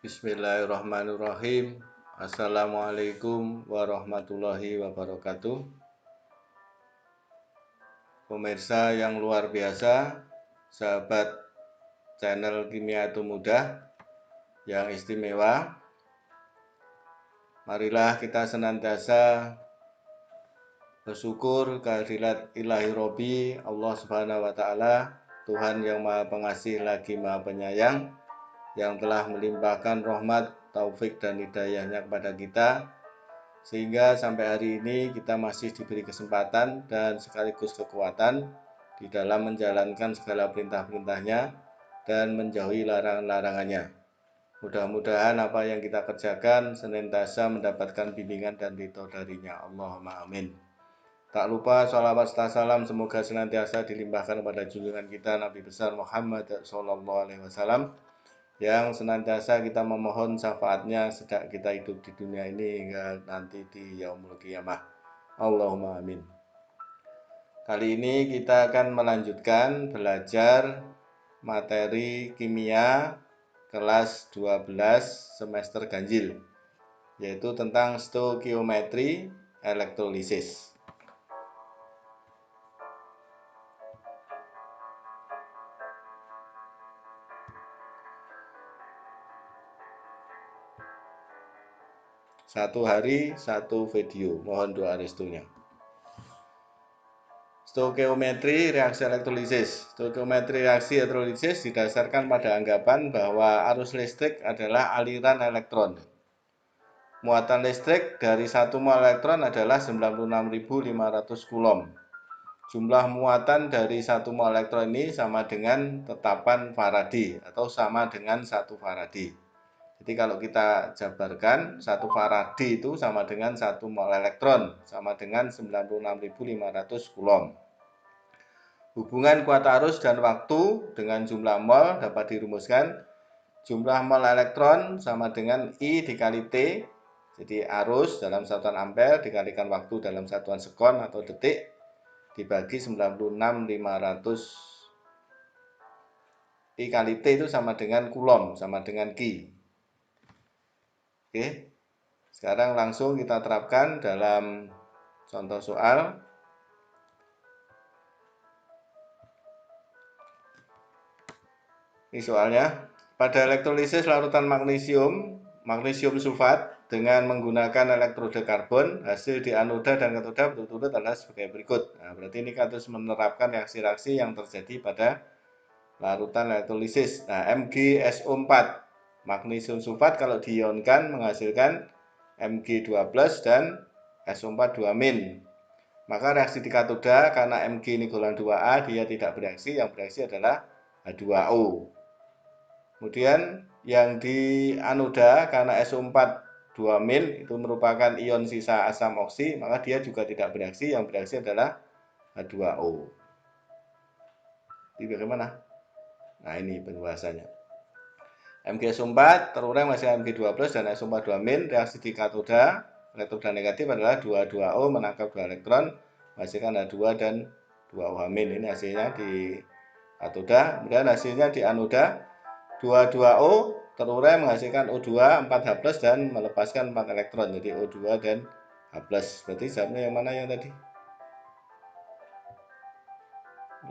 Bismillahirrahmanirrahim. Assalamualaikum warahmatullahi wabarakatuh. Pemirsa yang luar biasa, sahabat channel Kimia itu Mudah yang istimewa. Marilah kita senantiasa bersyukur kehadirat Ilahi Robbi Allah Subhanahu wa Ta'ala, Tuhan yang Maha Pengasih lagi Maha Penyayang, yang telah melimpahkan rahmat, taufik dan hidayahnya kepada kita, sehingga sampai hari ini kita masih diberi kesempatan dan sekaligus kekuatan di dalam menjalankan segala perintah-perintahnya dan menjauhi larangan-larangannya. Mudah-mudahan apa yang kita kerjakan senantiasa mendapatkan bimbingan dan ridho darinya. Allahumma amin. Tak lupa sholawat serta salam semoga senantiasa dilimpahkan kepada junjungan kita Nabi besar Muhammad SAW, yang senantiasa kita memohon syafaatnya sejak kita hidup di dunia ini hingga nanti di yaumul qiyamah. Allahumma amin. Kali ini kita akan melanjutkan belajar materi kimia kelas 12 semester ganjil, yaitu tentang stoikiometri elektrolisis. Satu hari satu video, mohon doa restunya. Stoikiometri reaksi elektrolisis. Stoikiometri reaksi elektrolisis didasarkan pada anggapan bahwa arus listrik adalah aliran elektron. Muatan listrik dari 1 mol elektron adalah 96.500 coulomb. Jumlah muatan dari 1 mol elektron ini sama dengan tetapan Faraday atau sama dengan 1 Faraday. Jadi kalau kita jabarkan 1 Faraday itu sama dengan 1 mol elektron, sama dengan 96.500 coulomb. Hubungan kuat arus dan waktu dengan jumlah mol dapat dirumuskan. Jumlah mol elektron sama dengan I dikali T. Jadi arus dalam satuan ampere dikalikan waktu dalam satuan sekon atau detik dibagi 96.500. I kali T itu sama dengan coulomb, sama dengan Q. Oke. Sekarang langsung kita terapkan dalam contoh soal. Ini soalnya, pada elektrolisis larutan magnesium sulfat dengan menggunakan elektroda karbon, hasil di anoda dan katoda berturut-turut adalah sebagai berikut. Nah, berarti ini kita harus menerapkan reaksi-reaksi yang terjadi pada larutan elektrolisis. Nah, MgSO4 magnesium sulfat kalau diionkan menghasilkan Mg2+ dan SO4 2-. Maka reaksi di katoda karena Mg ini golongan 2A, dia tidak bereaksi, yang bereaksi adalah H2O. Kemudian yang di anoda karena SO4 2- itu merupakan ion sisa asam oksi, maka dia juga tidak bereaksi, yang bereaksi adalah H2O. Jadi bagaimana? Nah, ini penjelasannya. MgSO4 terurai menghasilkan Mg2+ dan SO4 2-, reaksi di katoda elektroda negatif adalah 2,2O menangkap 2 elektron menghasilkan H2 dan 2OH-. Ini hasilnya di katoda. Kemudian hasilnya di anoda 2,2O terurai menghasilkan O2 4H+ dan melepaskan 4 elektron, jadi O2 dan H+. Berarti jawabnya yang mana yang tadi?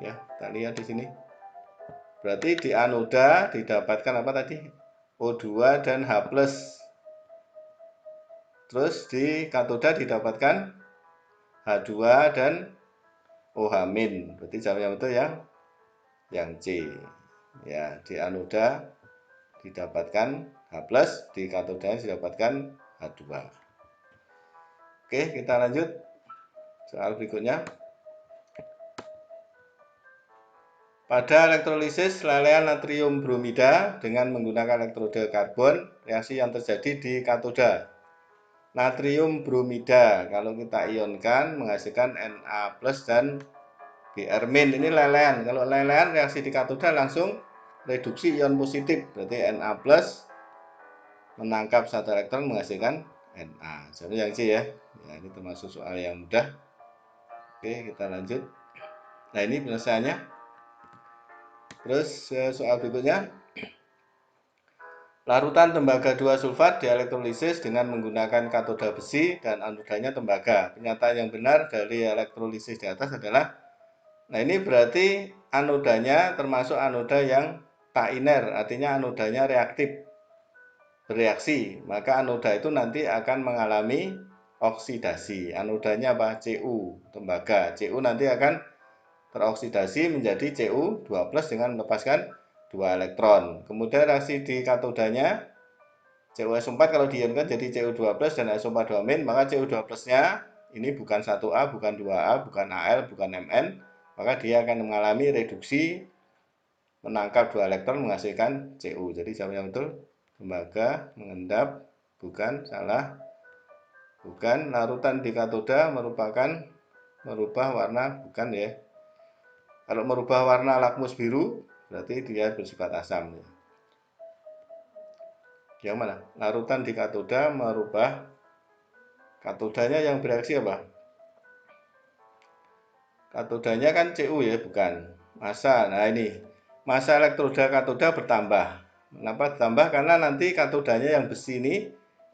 Ya, kita lihat di sini. Berarti di anoda didapatkan apa tadi? O2 dan H+. Terus di katoda didapatkan H2 dan OH-. Berarti jawabnya betul yang C. Ya, di anoda didapatkan H+, di katoda didapatkan H2. Oke, kita lanjut soal berikutnya. Pada elektrolisis lelehan natrium bromida dengan menggunakan elektroda karbon, reaksi yang terjadi di katoda. Natrium bromida kalau kita ionkan menghasilkan Na+ dan Br-. Ini lelehan. Kalau lelehan reaksi di katoda langsung reduksi ion positif, berarti Na+ menangkap 1 elektron menghasilkan Na. Jadi yang C ya. Ya, ini termasuk soal yang mudah. Oke, kita lanjut. Nah, ini penyelesaiannya. Terus soal berikutnya. Larutan tembaga 2 sulfat dielektrolisis dengan menggunakan katoda besi dan anodanya tembaga. Pernyataan yang benar dari elektrolisis di atas adalah, nah ini berarti anodanya termasuk anoda yang tak iner, artinya anodanya reaktif, bereaksi. Maka anoda itu nanti akan mengalami oksidasi. Anodanya apa? Cu, tembaga. Cu nanti akan teroksidasi menjadi Cu2+ dengan melepaskan 2 elektron. Kemudian reaksi di katodanya, CuSO4 kalau diionkan jadi Cu2+ dan SO4 2-, maka Cu2+-nya ini bukan 1A, bukan 2A, bukan Al, bukan Mn, maka dia akan mengalami reduksi, menangkap 2 elektron menghasilkan Cu. Jadi jawab yang betul tembaga mengendap, bukan, salah. Bukan, larutan di katoda merupakan merubah warna, bukan ya. Kalau merubah warna lakmus biru berarti dia bersifat asam. Yang mana? Larutan di katoda merubah, katodanya yang bereaksi apa? Katodanya kan Cu ya, bukan. Massa, nah ini. Massa elektroda katoda bertambah. Kenapa bertambah? Karena nanti katodanya yang besi ini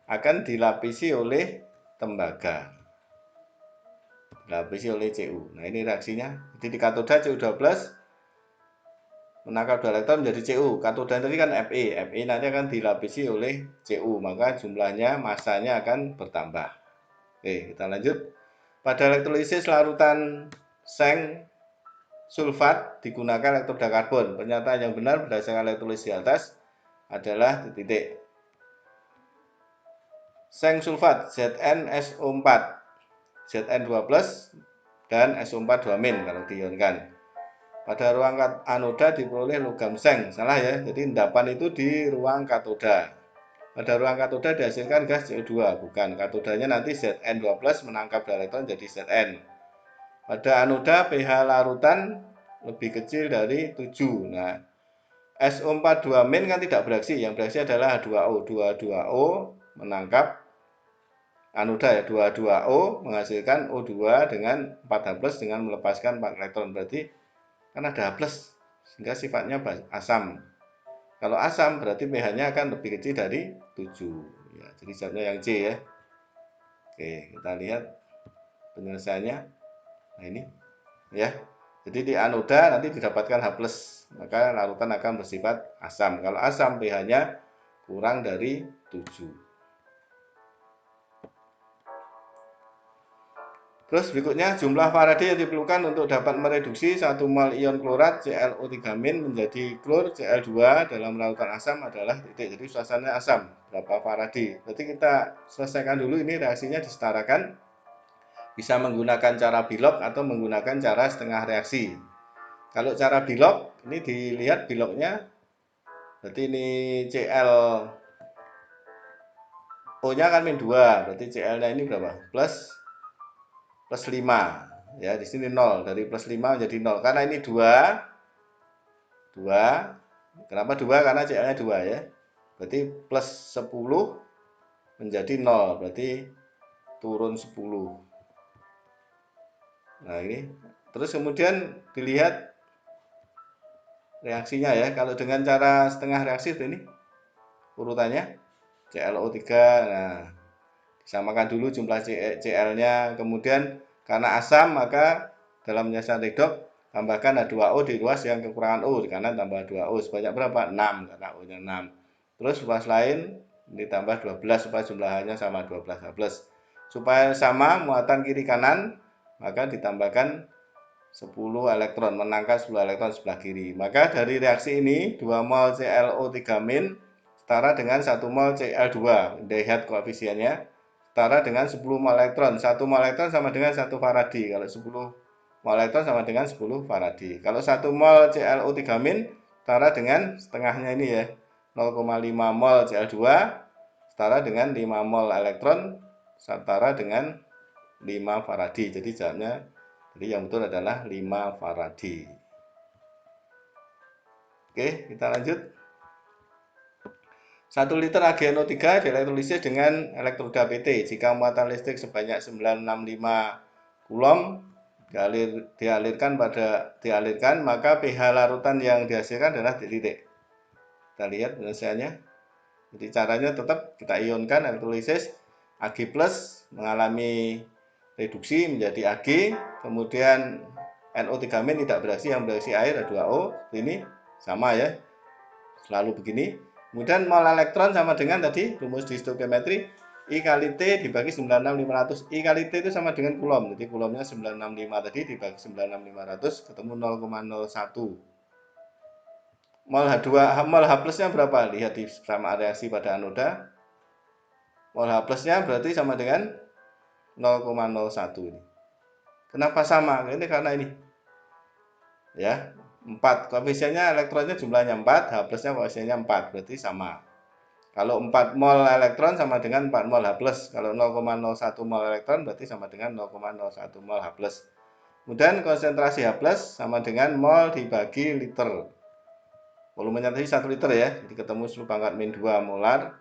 akan dilapisi oleh tembaga. Dilapisi oleh Cu. Nah ini reaksinya. Jadi di katoda Cu2+ menangkap 2 elektron menjadi Cu. Katoda tadi kan Fe. Fe nanti akan dilapisi oleh Cu. Maka jumlahnya, masanya akan bertambah. Oke, kita lanjut. Pada elektrolisis larutan seng sulfat digunakan elektroda karbon. Pernyataan yang benar berdasarkan elektrolisis di atas adalah titik. Seng sulfat ZnSO4, Zn2+ dan SO4 2- kalau diionkan. Pada ruang anoda diperoleh logam seng. Salah ya, jadi endapan itu di ruang katoda. Pada ruang katoda dihasilkan gas CO2, bukan. Katodanya nanti Zn2+ menangkap 2 elektron jadi Zn. Pada anoda pH larutan lebih kecil dari 7. Nah, SO4 2- kan tidak bereaksi, yang bereaksi adalah H2O. 2,2O menangkap anoda ya, 2,2O menghasilkan O2 dengan 4H+ dengan melepaskan 4 elektron. Berarti kan ada H+, sehingga sifatnya asam. Kalau asam berarti pH-nya akan lebih kecil dari 7. Ya, jadi jawabnya yang C ya. Oke, kita lihat penyelesaiannya. Nah ini ya. Jadi di anoda nanti didapatkan H+, maka larutan akan bersifat asam. Kalau asam pH-nya kurang dari 7. Terus berikutnya jumlah Faraday yang diperlukan untuk dapat mereduksi 1 mol ion klorat ClO3- menjadi klor Cl2 dalam larutan asam adalah titik. Jadi suasananya asam, berapa Faraday. Berarti kita selesaikan dulu ini reaksinya disetarakan. Bisa menggunakan cara Bilog atau menggunakan cara setengah reaksi. Kalau cara Bilog, ini dilihat Bilognya, berarti ini Cl O-nya kan -2, berarti Cl-nya ini berapa? Plus 5. Ya, di sini 0, dari +5 menjadi 0. Karena ini 2. Kenapa 2? Karena Cl-nya 2 ya. Berarti plus 10 menjadi 0, berarti turun 10. Nah, ini. Terus kemudian dilihat reaksinya ya. Kalau dengan cara setengah reaksi ini urutannya ClO3. Nah, disamakan dulu jumlah Cl-nya, kemudian karena asam maka dalam penjelasan redox tambahkan H2O di ruas yang kekurangan O, di kanan tambah 2O sebanyak berapa? 6, karena O-nya 6. Terus ruas lain ditambah 12 supaya jumlahnya sama 12H+. Supaya sama muatan kiri kanan maka ditambahkan 10 elektron, menangkap 10 elektron sebelah kiri. Maka dari reaksi ini 2 mol ClO3- setara dengan 1 mol Cl2. Lihat koefisiennya setara dengan 10 mol elektron. 1 mol elektron sama dengan 1 Faraday. Kalau 10 mol elektron sama dengan 10 Faraday. Kalau 1 mol ClO3- setara dengan setengahnya ini ya, 0,5 mol Cl2 setara dengan 5 mol elektron setara dengan 5 Faraday. Jadi jawabnya, jadi yang betul adalah 5 Faraday. Oke, kita lanjut. 1 liter AgNO3 dielektrolisis dengan elektroda PT. Jika muatan listrik sebanyak 965 Coulomb dialirkan, maka pH larutan yang dihasilkan adalah titik. Kita lihat penyelesaiannya. Jadi caranya tetap kita ionkan elektrolisis, Ag+ mengalami reduksi menjadi Ag, kemudian NO3- tidak bereaksi, yang bereaksi air H2O, ini sama ya, selalu begini. Kemudian mol elektron sama dengan tadi rumus di stoikiometri, I kali T dibagi 96500. I kali T itu sama dengan kulom, jadi kulomnya 965 tadi dibagi 96500 ketemu 0,01. Mol H+-nya berapa? Lihat di sama reaksi pada anoda. Mol H+-nya berarti sama dengan 0,01 ini. Kenapa sama? Ini karena ini. Ya, 4. Koefisiennya elektronnya jumlahnya 4, H+-nya koefisiennya 4, berarti sama. Kalau 4 mol elektron sama dengan 4 mol H+. Kalau 0,01 mol elektron berarti sama dengan 0,01 mol H+. Kemudian konsentrasi H+ sama dengan mol dibagi liter. Volumenya tadi 1 liter ya, jadi ketemu 10⁻⁻2 molar.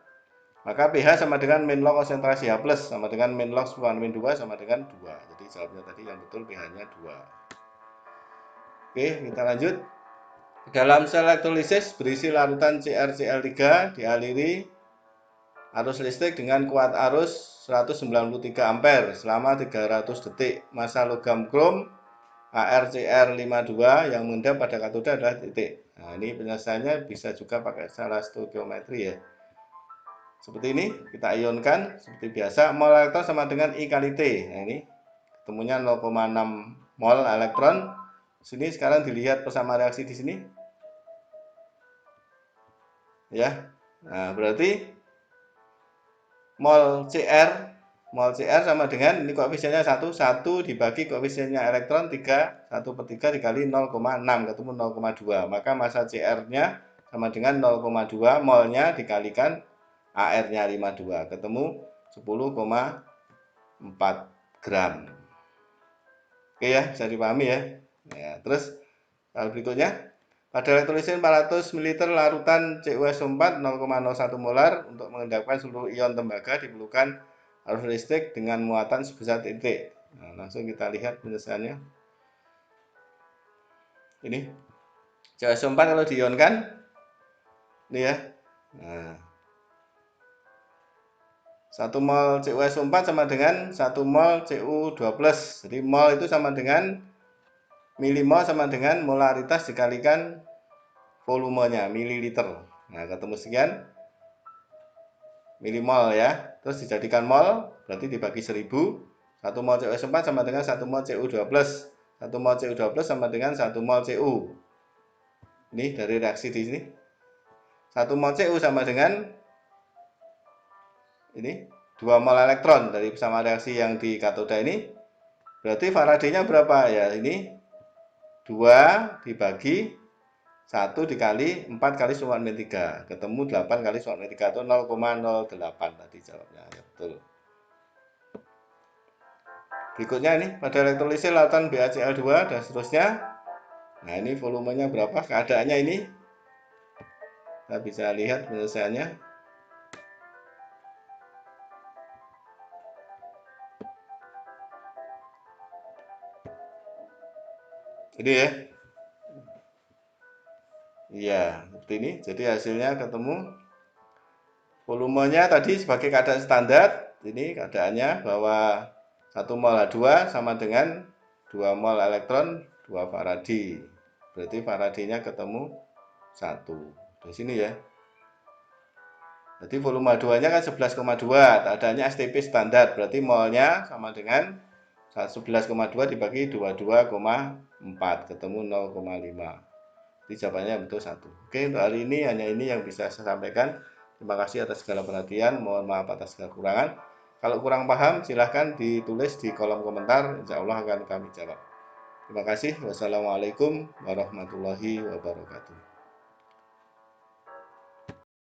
Maka pH sama dengan min log konsentrasi H+ sama dengan min log 10⁻⁻2 sama dengan 2. Jadi jawabnya tadi yang betul pH-nya 2. Oke, kita lanjut. Dalam sel elektrolisis berisi larutan CrCl3 dialiri arus listrik dengan kuat arus 193 ampere selama 300 detik. Massa logam krom ArCr52 yang mengendap pada katoda adalah titik. Nah, ini penyelesaiannya bisa juga pakai cara stoikiometri ya. Seperti ini, kita ionkan seperti biasa. Mol elektron sama dengan I kali T. Nah, ini ketemunya 0,6 mol elektron. Sini sekarang dilihat persama reaksi di sini. Ya. Nah, berarti mol Cr sama dengan ini koefisiennya 1 dibagi koefisiennya elektron 3, 1/3 dikali 0,6 ketemu 0,2. Maka massa Cr-nya sama dengan 0,2, molnya dikalikan AR-nya 52 ketemu 10,4 gram. Oke ya, bisa dipahami ya. Ya, terus hal berikutnya, pada elektrolisis 400 ml larutan CuSO4 0,01 molar untuk mengendapkan seluruh ion tembaga diperlukan arus listrik dengan muatan sebesar titik. Nah, langsung kita lihat penyelesaiannya. Ini CuSO4 kalau diionkan, ini ya. Nah, 1 mol CuSO4 sama dengan 1 mol Cu2+. Jadi mol itu sama dengan milimol sama dengan molaritas dikalikan volumenya, mililiter. Nah, ketemu sekian milimol ya. Terus dijadikan mol, berarti dibagi 1000. 1 mol CuSO4 sama dengan 1 mol Cu2+. 1 mol Cu2+ sama dengan 1 mol Cu. Ini dari reaksi di sini. 1 mol Cu sama dengan ini 2 mol elektron dari sama reaksi yang di katoda ini. Berarti Faraday-nya berapa ya? Ini 2 dibagi 1 dikali 4 kali 10⁻3 ketemu 8 kali 10⁻3 atau 0,08 tadi jawabnya ya, betul. Berikutnya ini pada elektrolisis larutan BaCl2 dan seterusnya. Nah, ini volumenya berapa? Keadaannya ini kita bisa lihat penyelesaiannya. Ini ya. Iya, seperti ini. Jadi hasilnya ketemu volumenya tadi sebagai keadaan standar. Ini keadaannya bahwa 1 mol H2 sama dengan 2 mol elektron 2 Faraday. Berarti Faraday-nya ketemu 1. Di sini ya. Jadi volume H2-nya kan 11,2. Keadaannya STP standar. Berarti molnya sama dengan 11,2 dibagi 22,4 ketemu 0,5. Jadi jawabannya betul 1. Oke, untuk hari ini hanya ini yang bisa saya sampaikan. Terima kasih atas segala perhatian. Mohon maaf atas segala kekurangan. Kalau kurang paham, silahkan ditulis di kolom komentar. Insya Allah akan kami jawab. Terima kasih. Wassalamualaikum warahmatullahi wabarakatuh.